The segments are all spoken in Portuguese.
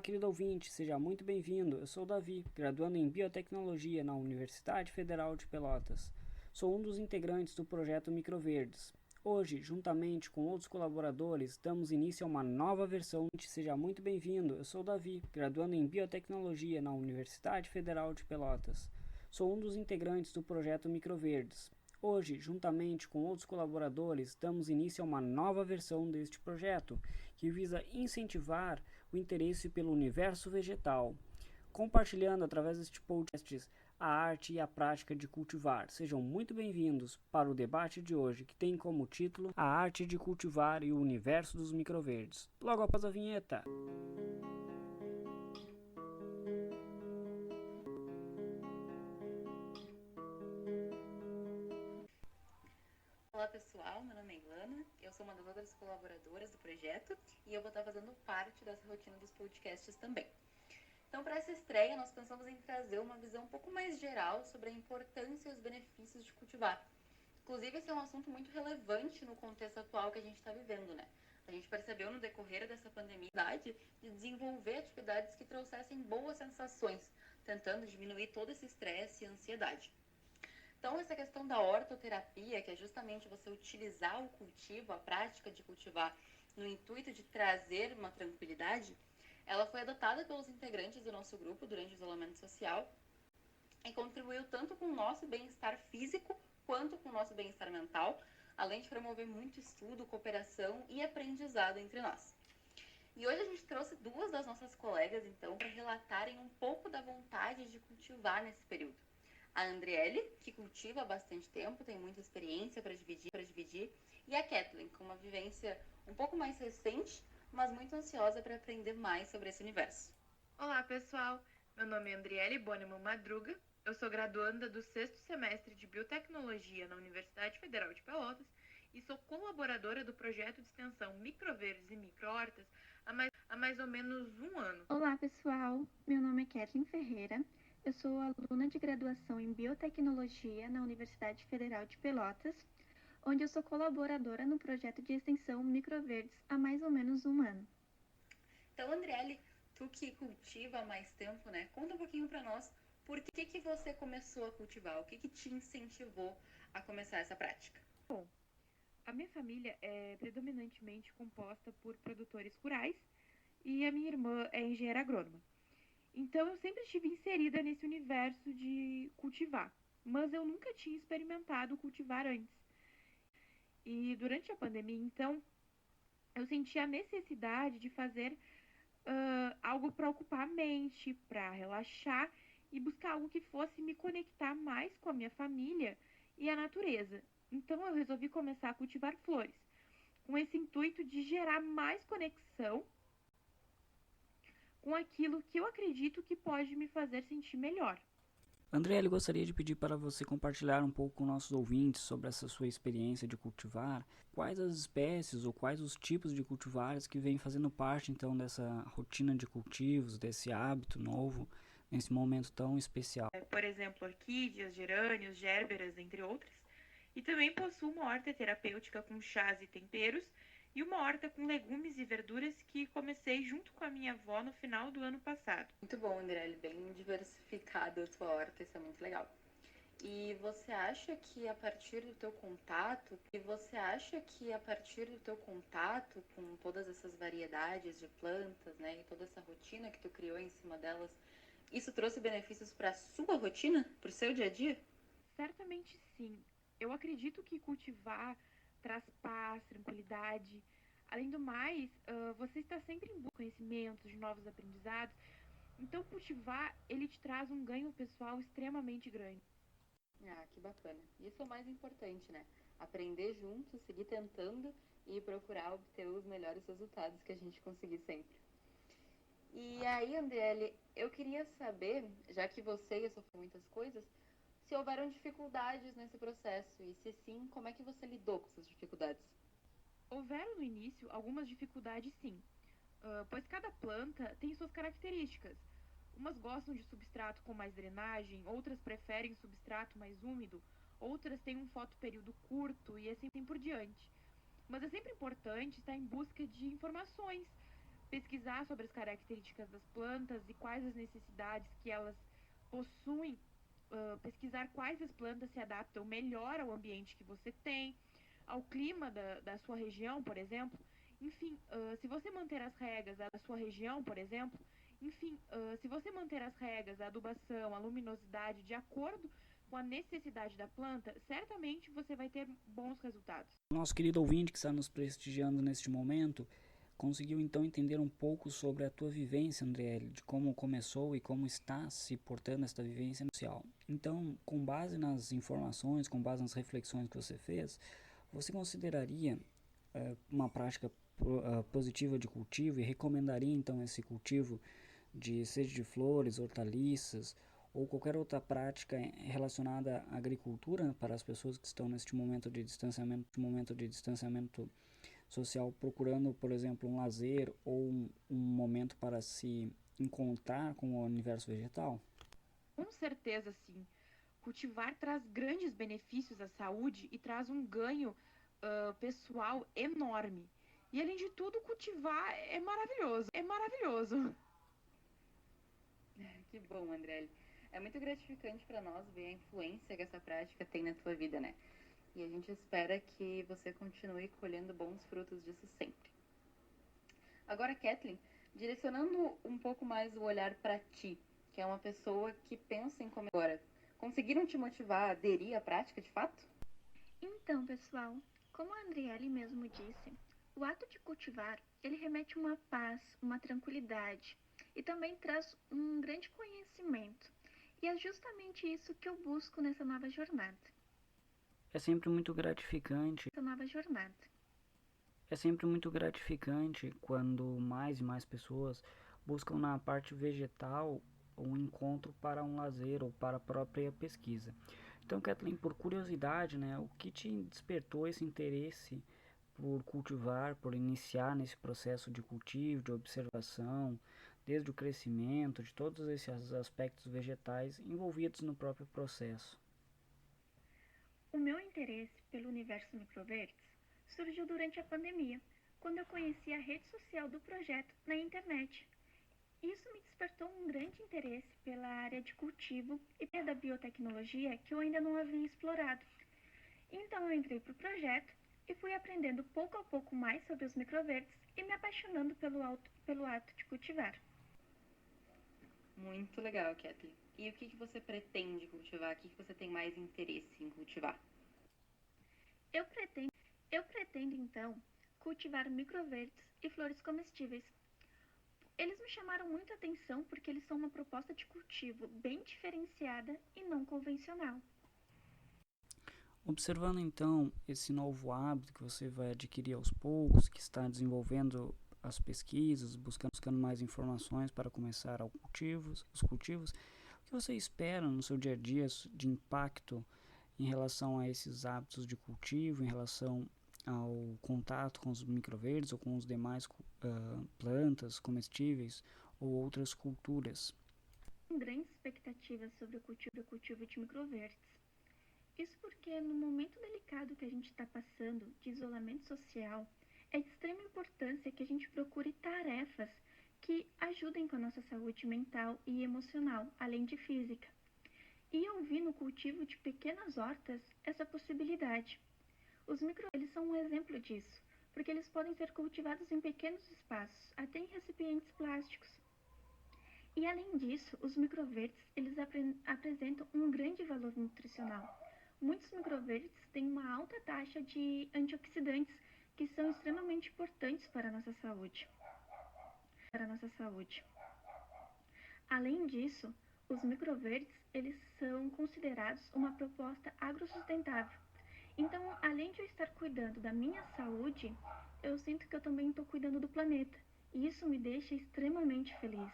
Olá, querido ouvinte, seja muito bem-vindo. Eu sou o Davi, graduando em Biotecnologia na Universidade Federal de Pelotas. Sou um dos integrantes do projeto Microverdes. Hoje, juntamente com outros colaboradores, damos início a uma nova versão. Seja muito bem-vindo. Eu sou o Davi, graduando em Biotecnologia na Universidade Federal de Pelotas. Sou um dos integrantes do projeto Microverdes. Hoje, juntamente com outros colaboradores, damos início a uma nova versão deste projeto, que visa incentivar o interesse pelo universo vegetal, compartilhando através deste podcast a arte e a prática de cultivar. Sejam muito bem-vindos para o debate de hoje, que tem como título A Arte de Cultivar e o Universo dos Microverdes. Logo após a vinheta. Olá pessoal, meu nome é Ilana, eu sou uma das outras colaboradoras do projeto e eu vou estar fazendo parte dessa rotina dos podcasts também. Então, para essa estreia, nós pensamos em trazer uma visão um pouco mais geral sobre a importância e os benefícios de cultivar. Inclusive, esse é um assunto muito relevante no contexto atual que a gente está vivendo, né? A gente percebeu no decorrer dessa pandemia de desenvolver atividades que trouxessem boas sensações, tentando diminuir todo esse estresse e ansiedade. Então, essa questão da hortoterapia, que é justamente você utilizar o cultivo, a prática de cultivar, no intuito de trazer uma tranquilidade, ela foi adotada pelos integrantes do nosso grupo durante o isolamento social e contribuiu tanto com o nosso bem-estar físico quanto com o nosso bem-estar mental, além de promover muito estudo, cooperação e aprendizado entre nós. E hoje a gente trouxe duas das nossas colegas, então, para relatarem um pouco da vontade de cultivar nesse período. A Andriele, que cultiva há bastante tempo, tem muita experiência para dividir, e a Kathleen, com uma vivência um pouco mais recente, mas muito ansiosa para aprender mais sobre esse universo. Olá pessoal, meu nome é Andriele Boneman Madruga, eu sou graduanda do 6º semestre de Biotecnologia na Universidade Federal de Pelotas e sou colaboradora do projeto de extensão Microverdes e Microhortas há mais ou menos um ano. Olá pessoal, meu nome é Kathleen Ferreira, eu sou aluna de graduação em Biotecnologia na Universidade Federal de Pelotas, onde eu sou colaboradora no projeto de extensão Microverdes há mais ou menos um ano. Então, Andriele, tu que cultiva há mais tempo, né? Conta um pouquinho para nós por que você começou a cultivar, o que te incentivou a começar essa prática? Bom, a minha família é predominantemente composta por produtores rurais e a minha irmã é engenheira agrônoma. Então eu sempre estive inserida nesse universo de cultivar, mas eu nunca tinha experimentado cultivar antes. E durante a pandemia, então, eu senti a necessidade de fazer algo para ocupar a mente, para relaxar e buscar algo que fosse me conectar mais com a minha família e a natureza. Então eu resolvi começar a cultivar flores, com esse intuito de gerar mais conexão com aquilo que eu acredito que pode me fazer sentir melhor. Andriele, gostaria de pedir para você compartilhar um pouco com nossos ouvintes sobre essa sua experiência de cultivar. Quais as espécies ou quais os tipos de cultivares que vêm fazendo parte então dessa rotina de cultivos, desse hábito novo, nesse momento tão especial? Por exemplo, orquídeas, gerânios, gérberas, entre outras. E também possuo uma horta terapêutica com chás e temperos e uma horta com legumes e verduras que comecei junto com a minha avó no final do ano passado. Muito bom, Andriele, bem diversificada a sua horta, isso é muito legal. E você acha que a partir do teu contato, com todas essas variedades de plantas, né, e toda essa rotina que tu criou em cima delas, isso trouxe benefícios para a sua rotina, para o seu dia a dia? Certamente sim. Eu acredito que cultivar traz paz, tranquilidade. Além do mais, você está sempre em busca de conhecimentos, de novos aprendizados. Então, cultivar, ele te traz um ganho pessoal extremamente grande. Ah, que bacana. Isso é o mais importante, né? Aprender junto, seguir tentando e procurar obter os melhores resultados que a gente conseguir sempre. E aí, Andriele, eu queria saber, já que você ia sofrer muitas coisas, se houveram dificuldades nesse processo e se sim, como é que você lidou com essas dificuldades? Houveram no início algumas dificuldades sim, pois cada planta tem suas características. Umas gostam de substrato com mais drenagem, outras preferem substrato mais úmido, outras têm um fotoperíodo curto e assim por diante. Mas é sempre importante estar em busca de informações pesquisar sobre as características das plantas e quais as necessidades que elas possuem, pesquisar quais as plantas se adaptam melhor ao ambiente que você tem, ao clima da sua região, por exemplo. Enfim, se você manter as regas da sua região, por exemplo, se você manter as regas, a adubação, a luminosidade de acordo com a necessidade da planta, certamente você vai ter bons resultados. Nosso querido ouvinte que está nos prestigiando neste momento conseguiu então entender um pouco sobre a tua vivência, Andriele, de como começou e como está se portando esta vivência social. Então, com base nas informações, com base nas reflexões que você fez, você consideraria uma prática positiva de cultivo e recomendaria então esse cultivo seja de flores, hortaliças ou qualquer outra prática relacionada à agricultura para as pessoas que estão neste momento de distanciamento social, procurando, por exemplo, um lazer ou um momento para se encontrar com o universo vegetal? Com certeza, sim. Cultivar traz grandes benefícios à saúde e traz um ganho pessoal enorme. E, além de tudo, cultivar é maravilhoso. É maravilhoso. Que bom, Andrelli. É muito gratificante para nós ver a influência que essa prática tem na tua vida, né? E a gente espera que você continue colhendo bons frutos disso sempre. Agora, Kathleen, direcionando um pouco mais o olhar para ti, que é uma pessoa que pensa em comer agora, conseguiram te motivar a aderir à prática de fato? Então, pessoal, como a Andriele mesmo disse, o ato de cultivar, ele remete uma paz, uma tranquilidade e também traz um grande conhecimento. E é justamente isso que eu busco nessa nova jornada. É sempre muito gratificante quando mais e mais pessoas buscam na parte vegetal um encontro para um lazer ou para a própria pesquisa. Então, Kathleen, por curiosidade, né, o que te despertou esse interesse por cultivar, por iniciar nesse processo de cultivo, de observação, desde o crescimento, de todos esses aspectos vegetais envolvidos no próprio processo? O meu interesse pelo universo microverdes surgiu durante a pandemia, quando eu conheci a rede social do projeto na internet. Isso me despertou um grande interesse pela área de cultivo e da biotecnologia que eu ainda não havia explorado. Então eu entrei para o projeto e fui aprendendo pouco a pouco mais sobre os microverdes e me apaixonando pelo ato de cultivar. Muito legal, Kathleen. E o que você pretende cultivar? O que você tem mais interesse em cultivar? Eu pretendo, então, cultivar microverdes e flores comestíveis. Eles me chamaram muita atenção porque eles são uma proposta de cultivo bem diferenciada e não convencional. Observando então esse novo hábito que você vai adquirir aos poucos, que está desenvolvendo as pesquisas, buscando mais informações para começar os cultivos, o que você espera no seu dia a dia de impacto em relação a esses hábitos de cultivo, em relação ao contato com os microverdes ou com os demais plantas comestíveis ou outras culturas? Tenho grandes expectativas sobre o cultivo de microverdes. Isso porque no momento delicado que a gente está passando de isolamento social, é de extrema importância que a gente procure tarefas que ajudem com a nossa saúde mental e emocional, além de física. E eu vi no cultivo de pequenas hortas essa possibilidade. Os microverdes são um exemplo disso, porque eles podem ser cultivados em pequenos espaços, até em recipientes plásticos. E além disso, os microverdes eles apresentam um grande valor nutricional. Muitos microverdes têm uma alta taxa de antioxidantes que são extremamente importantes para a nossa saúde. Além disso, os microverdes eles são considerados uma proposta agrosustentável. Então, além de eu estar cuidando da minha saúde, eu sinto que eu também estou cuidando do planeta. E isso me deixa extremamente feliz.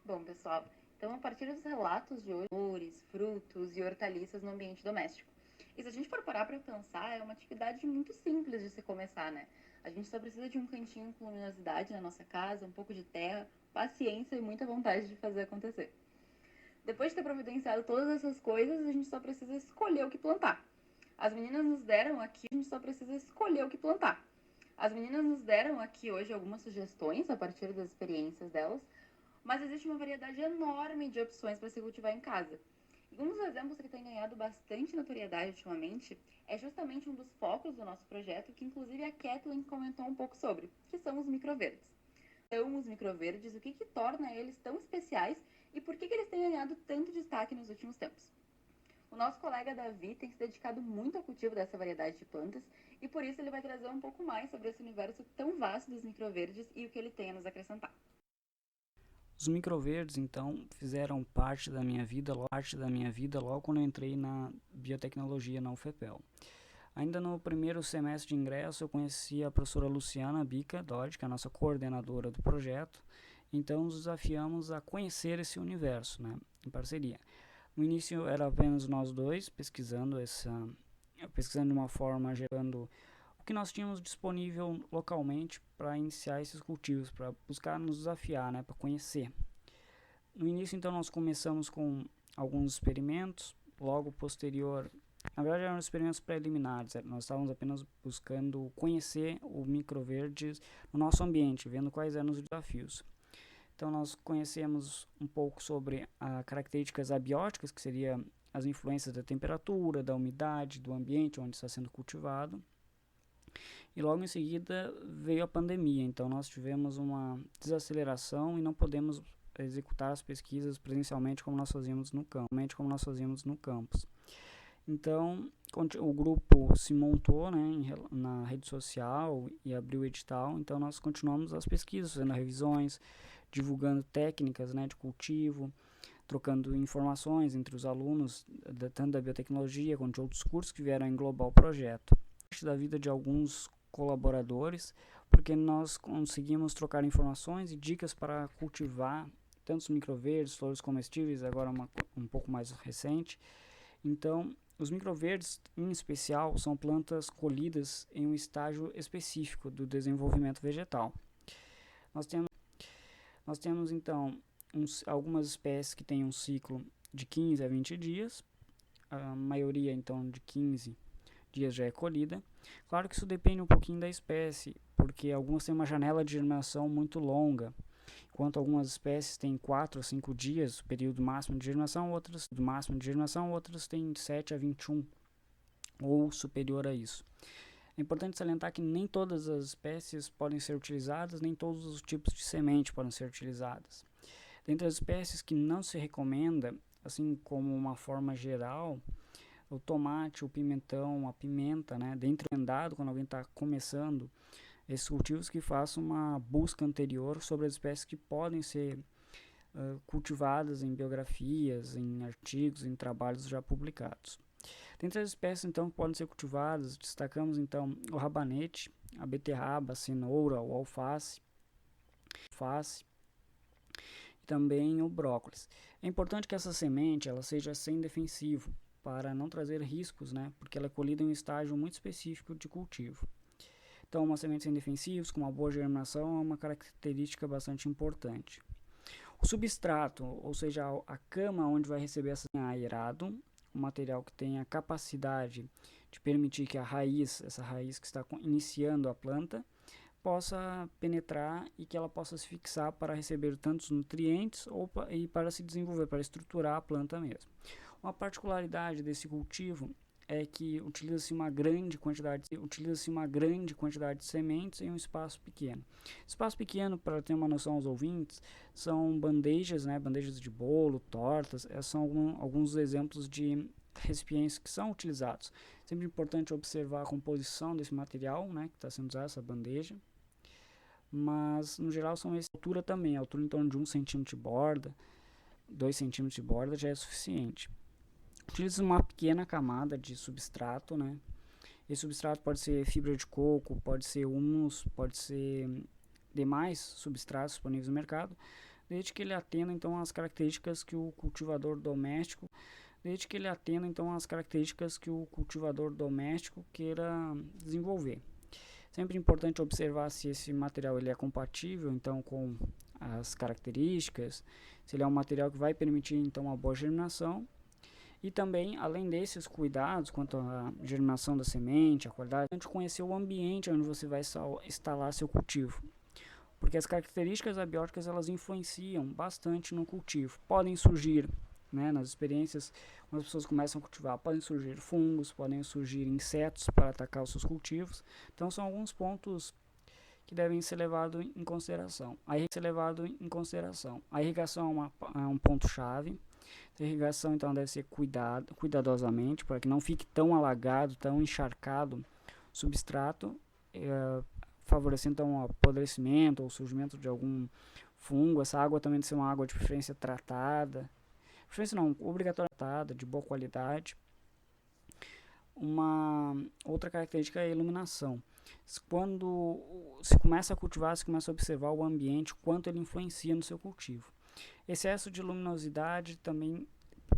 Bom, pessoal, então a partir dos relatos de hoje, flores, frutos e hortaliças no ambiente doméstico. E se a gente for parar para pensar, é uma atividade muito simples de se começar, né? A gente só precisa de um cantinho com luminosidade na nossa casa, um pouco de terra, paciência e muita vontade de fazer acontecer. Depois de ter providenciado todas essas coisas, a gente só precisa escolher o que plantar. As meninas nos deram aqui, a gente só precisa escolher o que plantar. As meninas nos deram aqui hoje algumas sugestões a partir das experiências delas, mas existe uma variedade enorme de opções para se cultivar em casa. E um dos exemplos que tem ganhado bastante notoriedade ultimamente é justamente um dos focos do nosso projeto, que inclusive a Kathleen comentou um pouco sobre, que são os microverdes. Então, os microverdes, o que torna eles tão especiais e por que eles têm ganhado tanto destaque nos últimos tempos? O nosso colega Davi tem se dedicado muito ao cultivo dessa variedade de plantas e por isso ele vai trazer um pouco mais sobre esse universo tão vasto dos microverdes e o que ele tem a nos acrescentar. Os microverdes, então, fizeram parte da minha vida logo quando eu entrei na biotecnologia na UFPEL. Ainda no primeiro semestre de ingresso, eu conheci a professora Luciana Bica Dodge, que é a nossa coordenadora do projeto. Então, nos desafiamos a conhecer esse universo, né, em parceria. No início, era apenas nós dois pesquisando de uma forma, gerando o que nós tínhamos disponível localmente para iniciar esses cultivos, para buscar nos desafiar, né, para conhecer. No início, então, nós começamos com alguns experimentos, logo posterior. Na verdade, eram experimentos preliminares, nós estávamos apenas buscando conhecer o microverdes no nosso ambiente, vendo quais eram os desafios. Então, nós conhecemos um pouco sobre as características abióticas, que seria as influências da temperatura, da umidade, do ambiente onde está sendo cultivado. E logo em seguida veio a pandemia, então nós tivemos uma desaceleração e não podemos executar as pesquisas presencialmente como nós fazíamos no campus. Então, o grupo se montou, né, na rede social e abriu o edital. Então, nós continuamos as pesquisas, fazendo revisões, divulgando técnicas, né, de cultivo, trocando informações entre os alunos, tanto da biotecnologia quanto de outros cursos que vieram englobar o projeto. Da vida de alguns colaboradores, porque nós conseguimos trocar informações e dicas para cultivar tantos microverdes, flores comestíveis, agora um pouco mais recente. Então, os microverdes, em especial, são plantas colhidas em um estágio específico do desenvolvimento vegetal. Nós temos então, algumas espécies que têm um ciclo de 15 a 20 dias, a maioria, então, de 15 dias já é colhida. Claro que isso depende um pouquinho da espécie, porque algumas têm uma janela de germinação muito longa, enquanto algumas espécies têm 4 a 5 dias, o período máximo de germinação, outras têm 7 a 21, ou superior a isso. É importante salientar que nem todas as espécies podem ser utilizadas, nem todos os tipos de semente podem ser utilizadas. Dentre as espécies que não se recomenda, assim como uma forma geral, o tomate, o pimentão, a pimenta, né, dentro do recomendado quando alguém está começando esses cultivos, que faça uma busca anterior sobre as espécies que podem ser cultivadas em biografias, em artigos, em trabalhos já publicados. Dentre as espécies então que podem ser cultivadas, destacamos então o rabanete, a beterraba, a cenoura, o alface e também o brócolis. É importante que essa semente ela seja sem defensivo, para não trazer riscos, né, porque ela é colhida em um estágio muito específico de cultivo. Então, uma semente sem defensivos, com uma boa germinação, é uma característica bastante importante. O substrato, ou seja, a cama onde vai receber essa aerado, um material que tenha a capacidade de permitir que essa raiz que está iniciando a planta, possa penetrar e que ela possa se fixar para receber tantos nutrientes e para se desenvolver, para estruturar a planta mesmo. Uma particularidade desse cultivo é que utiliza-se uma grande quantidade de sementes em um espaço pequeno. Espaço pequeno, para ter uma noção aos ouvintes, são bandejas, né, bandejas de bolo, tortas, são alguns exemplos de recipientes que são utilizados. Sempre importante observar a composição desse material, né, que está sendo usado, essa bandeja. Mas, no geral, são essa altura também, a altura em torno de 1 centímetro de borda, 2 centímetros de borda já é suficiente. Utiliza uma pequena camada de substrato, né? Esse substrato pode ser fibra de coco, pode ser humus, pode ser demais substratos disponíveis no mercado, desde que ele atenda então às características que o cultivador doméstico queira desenvolver. Sempre importante observar se esse material ele é compatível então com as características, se ele é um material que vai permitir então uma boa germinação. E também, além desses cuidados quanto à germinação da semente, a qualidade, a gente conhecer o ambiente onde você vai instalar seu cultivo. Porque as características abióticas elas influenciam bastante no cultivo. Podem surgir, né, nas experiências, quando as pessoas começam a cultivar, podem surgir fungos, podem surgir insetos para atacar os seus cultivos. Então são alguns pontos que devem ser levados em consideração. A irrigação é um ponto-chave. A irrigação então deve ser cuidadosamente para que não fique tão alagado, tão encharcado o substrato, favorecendo então o apodrecimento ou o surgimento de algum fungo. Essa água também deve ser uma água de preferência tratada, obrigatoriamente tratada, de boa qualidade. Uma outra característica é a iluminação. Quando se começa a cultivar, se começa a observar o ambiente, quanto ele influencia no seu cultivo. Excesso de luminosidade também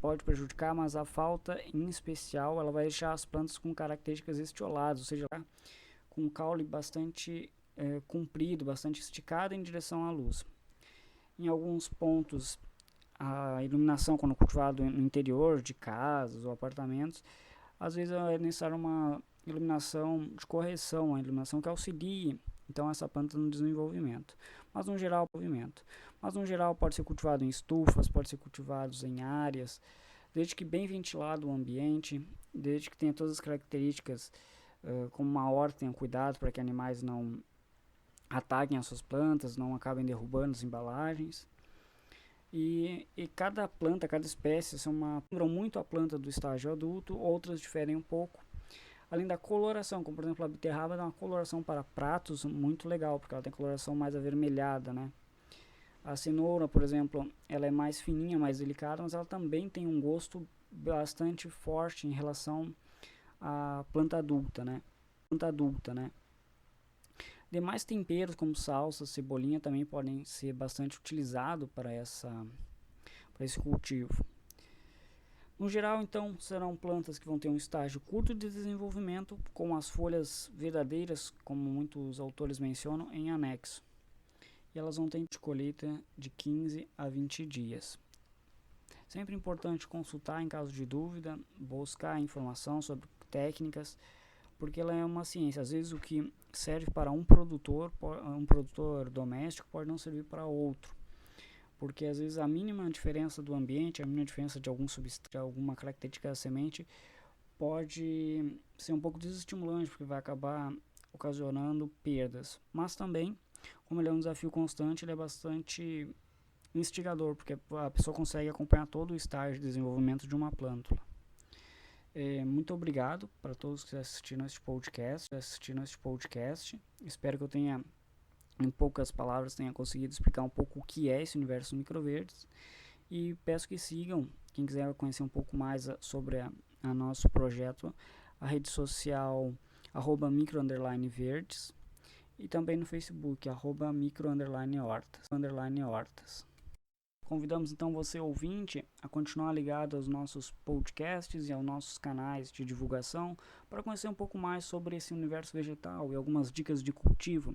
pode prejudicar, mas a falta, em especial, ela vai deixar as plantas com características estioladas, ou seja, com um caule bastante comprido, bastante esticado em direção à luz. Em alguns pontos, a iluminação, quando cultivado no interior de casas ou apartamentos, às vezes é necessário uma iluminação de correção, uma iluminação que auxilie então essa planta no desenvolvimento. Mas no geral pode ser cultivado em estufas, pode ser cultivado em áreas, desde que bem ventilado o ambiente, desde que tenha todas as características, como uma horta, tenha cuidado para que animais não ataquem as suas plantas, não acabem derrubando as embalagens. E cada planta, cada espécie, lembram muito a planta do estágio adulto, outras diferem um pouco. Além da coloração, como por exemplo a beterraba dá uma coloração para pratos muito legal, porque ela tem coloração mais avermelhada, né? A cenoura, por exemplo, ela é mais fininha, mais delicada, mas ela também tem um gosto bastante forte em relação à planta adulta, né? Demais temperos como salsa, cebolinha também podem ser bastante utilizados para esse cultivo. No geral, então, serão plantas que vão ter um estágio curto de desenvolvimento, com as folhas verdadeiras, como muitos autores mencionam, em anexo. E elas vão ter de colheita de 15 a 20 dias. Sempre importante consultar em caso de dúvida, buscar informação sobre técnicas, porque ela é uma ciência. Às vezes o que serve para um produtor doméstico pode não servir para outro. Porque às vezes a mínima diferença do ambiente, a mínima diferença de algum substrato, alguma característica da semente, pode ser um pouco desestimulante, porque vai acabar ocasionando perdas. Mas também, como ele é um desafio constante, ele é bastante instigador, porque a pessoa consegue acompanhar todo o estágio de desenvolvimento de uma plântula. Muito obrigado para todos que assistiram este podcast. Espero que eu tenha, em poucas palavras, tenha conseguido explicar um pouco o que é esse universo microverdes, e peço que sigam, quem quiser conhecer um pouco mais sobre a nosso projeto, a rede social @micro_verdes, e também no Facebook @micro_hortas. Convidamos então você, ouvinte, a continuar ligado aos nossos podcasts e aos nossos canais de divulgação para conhecer um pouco mais sobre esse universo vegetal e algumas dicas de cultivo.